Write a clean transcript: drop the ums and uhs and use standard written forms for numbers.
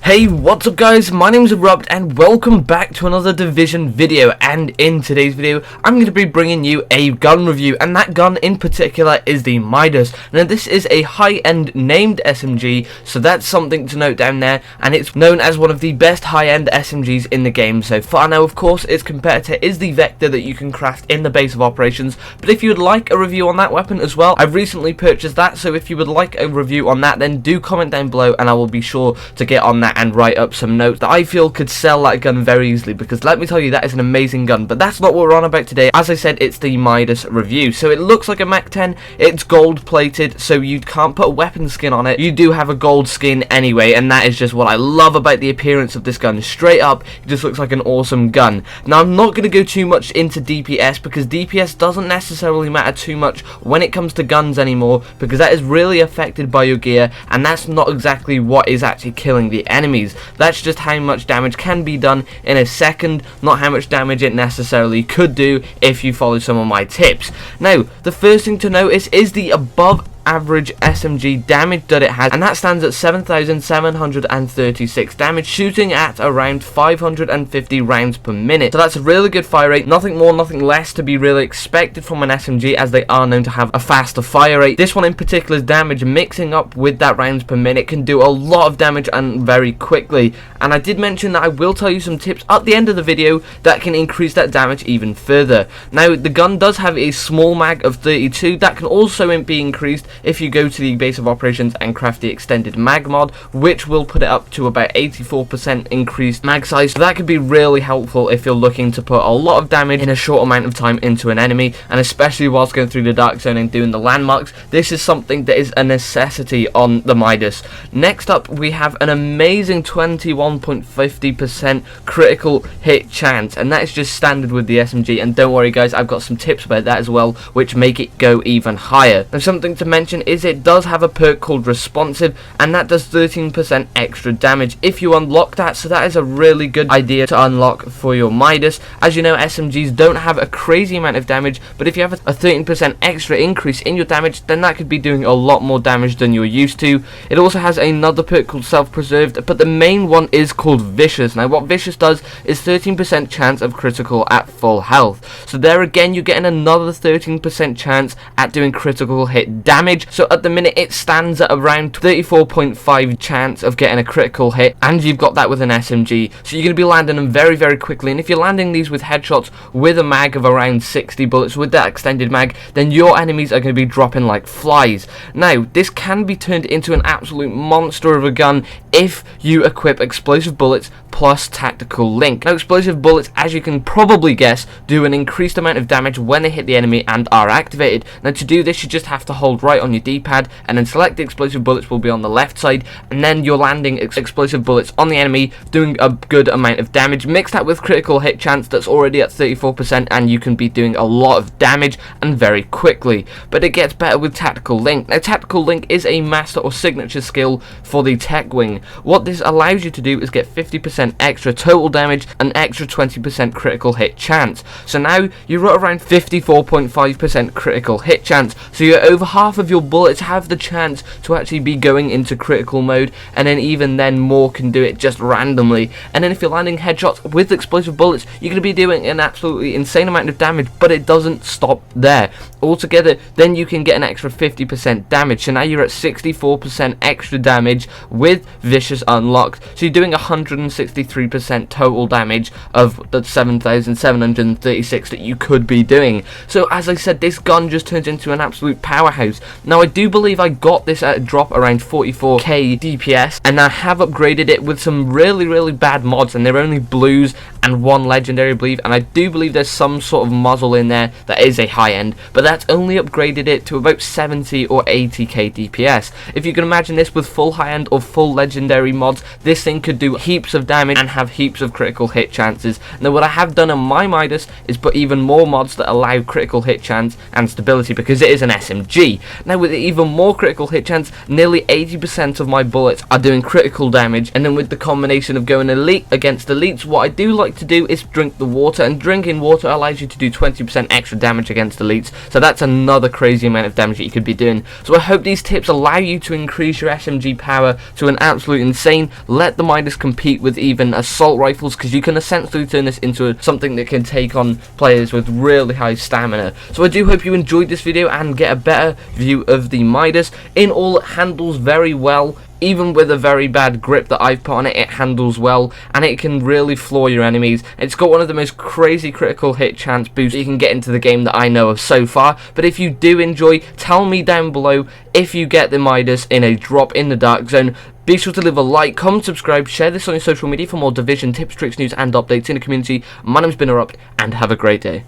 Hey, what's up guys, my name is Erupt and welcome back to another Division video. And in today's video I'm going to be bringing you a gun review, and that gun in particular is the Midas. Now this is a high-end named SMG, so that's something to note down there, and it's known as one of the best high-end SMGs in the game so far. Now of course its competitor is the Vector that you can craft in the base of operations, but if you would like a review on that weapon as well, I've recently purchased that, so if you would like a review on that then do comment down below and I will be sure to get on that and write up some notes that I feel could sell that gun very easily, because let me tell you, that is an amazing gun. But that's not what we're on about today. As I said, it's the Midas review. So it looks like a Mach 10, it's gold plated, so you can't put a weapon skin on it. You do have a gold skin anyway, and that is just what I love about the appearance of this gun. Straight up, it just looks like an awesome gun. Now I'm not going to go too much into DPS, because DPS doesn't necessarily matter too much when it comes to guns anymore, because that is really affected by your gear, and that's not exactly what is actually killing the enemies. That's just how much damage can be done in a second, not how much damage it necessarily could do if you follow some of my tips. Now, the first thing to notice is the above average SMG damage that it has, and that stands at 7,736 damage, shooting at around 550 rounds per minute. So that's a really good fire rate, nothing more, nothing less to be really expected from an SMG, as they are known to have a faster fire rate. This one in particular's damage, mixing up with that rounds per minute, can do a lot of damage and very quickly. And I did mention that I will tell you some tips at the end of the video that can increase that damage even further. Now the gun does have a small mag of 32 that can also be increased if you go to the base of operations and craft the extended mag mod, which will put it up to about 84% increased mag size. So that could be really helpful if you're looking to put a lot of damage in a short amount of time into an enemy, and especially whilst going through the dark zone and doing the landmarks. This is something that is a necessity on the Midas. Next up, we have an amazing 21.50% critical hit chance, and that is just standard with the SMG, and don't worry guys, I've got some tips about that as well which make it go even higher. Now something to mention is it does have a perk called responsive, and that does 13% extra damage if you unlock that, so that is a really good idea to unlock for your Midas. As you know, SMGs don't have a crazy amount of damage, but if you have a 13% extra increase in your damage, then that could be doing a lot more damage than you're used to. It also has another perk called self-preserved, but the main one is called vicious. Now what vicious does is 13% chance of critical at full health, so there again you're getting another 13% chance at doing critical hit damage. So at the minute it stands at around 34.5 chance of getting a critical hit, and you've got that with an SMG, so you're going to be landing them very quickly. And if you're landing these with headshots with a mag of around 60 bullets with that extended mag, then your enemies are going to be dropping like flies. Now this can be turned into an absolute monster of a gun if you equip explosive bullets plus tactical link. Now explosive bullets, as you can probably guess, do an increased amount of damage when they hit the enemy and are activated. Now to do this you just have to hold right on your D-pad and then select the explosive bullets will be on the left side, and then you're landing explosive bullets on the enemy doing a good amount of damage. Mix that with critical hit chance that's already at 34%, and you can be doing a lot of damage and very quickly. But it gets better with tactical link. Now tactical link is a master or signature skill for the tech wing. What this allows you to do is get 50% extra total damage and extra 20% critical hit chance. So now you're at around 54.5% critical hit chance, so you're over half of your bullets have the chance to actually be going into critical mode, and then even then more can do it just randomly. And then if you're landing headshots with explosive bullets, you're going to be doing an absolutely insane amount of damage, but it doesn't stop there. Altogether then you can get an extra 50% damage, so now you're at 64% extra damage with vicious unlocked, so you're doing 163% total damage of the 7,736 that you could be doing. So as I said, this gun just turns into an absolute powerhouse. Now I do believe I got this at a drop around 44k DPS, and I have upgraded it with some really bad mods, and they're only blues and one legendary, I believe, and I do believe there's some sort of muzzle in there that is a high end, but that's only upgraded it to about 70 or 80k DPS. If you can imagine this with full high end or full legendary mods, this thing could do heaps of damage and have heaps of critical hit chances. Now what I have done on my Midas is put even more mods that allow critical hit chance and stability, because it is an SMG. Now with even more critical hit chance, nearly 80% of my bullets are doing critical damage, and then with the combination of going elite against elites, what I do like to do is drink the water, and drinking water allows you to do 20% extra damage against elites, so that's another crazy amount of damage that you could be doing. So I hope these tips allow you to increase your SMG power to an absolute insane. Let the Midas compete with even assault rifles, because you can essentially turn this into something that can take on players with really high stamina. So I do hope you enjoyed this video and get a better view of the Midas. In all, it handles very well. Even with a very bad grip that I've put on it, it handles well, and it can really floor your enemies. It's got one of the most crazy critical hit chance boosts you can get into the game that I know of so far. But if you do enjoy, tell me down below if you get the Midas in a drop in the dark zone. Be sure to leave a like, comment, subscribe, share this on your social media for more Division tips, tricks, news and updates in the community. My name's been Erupteu, and have a great day.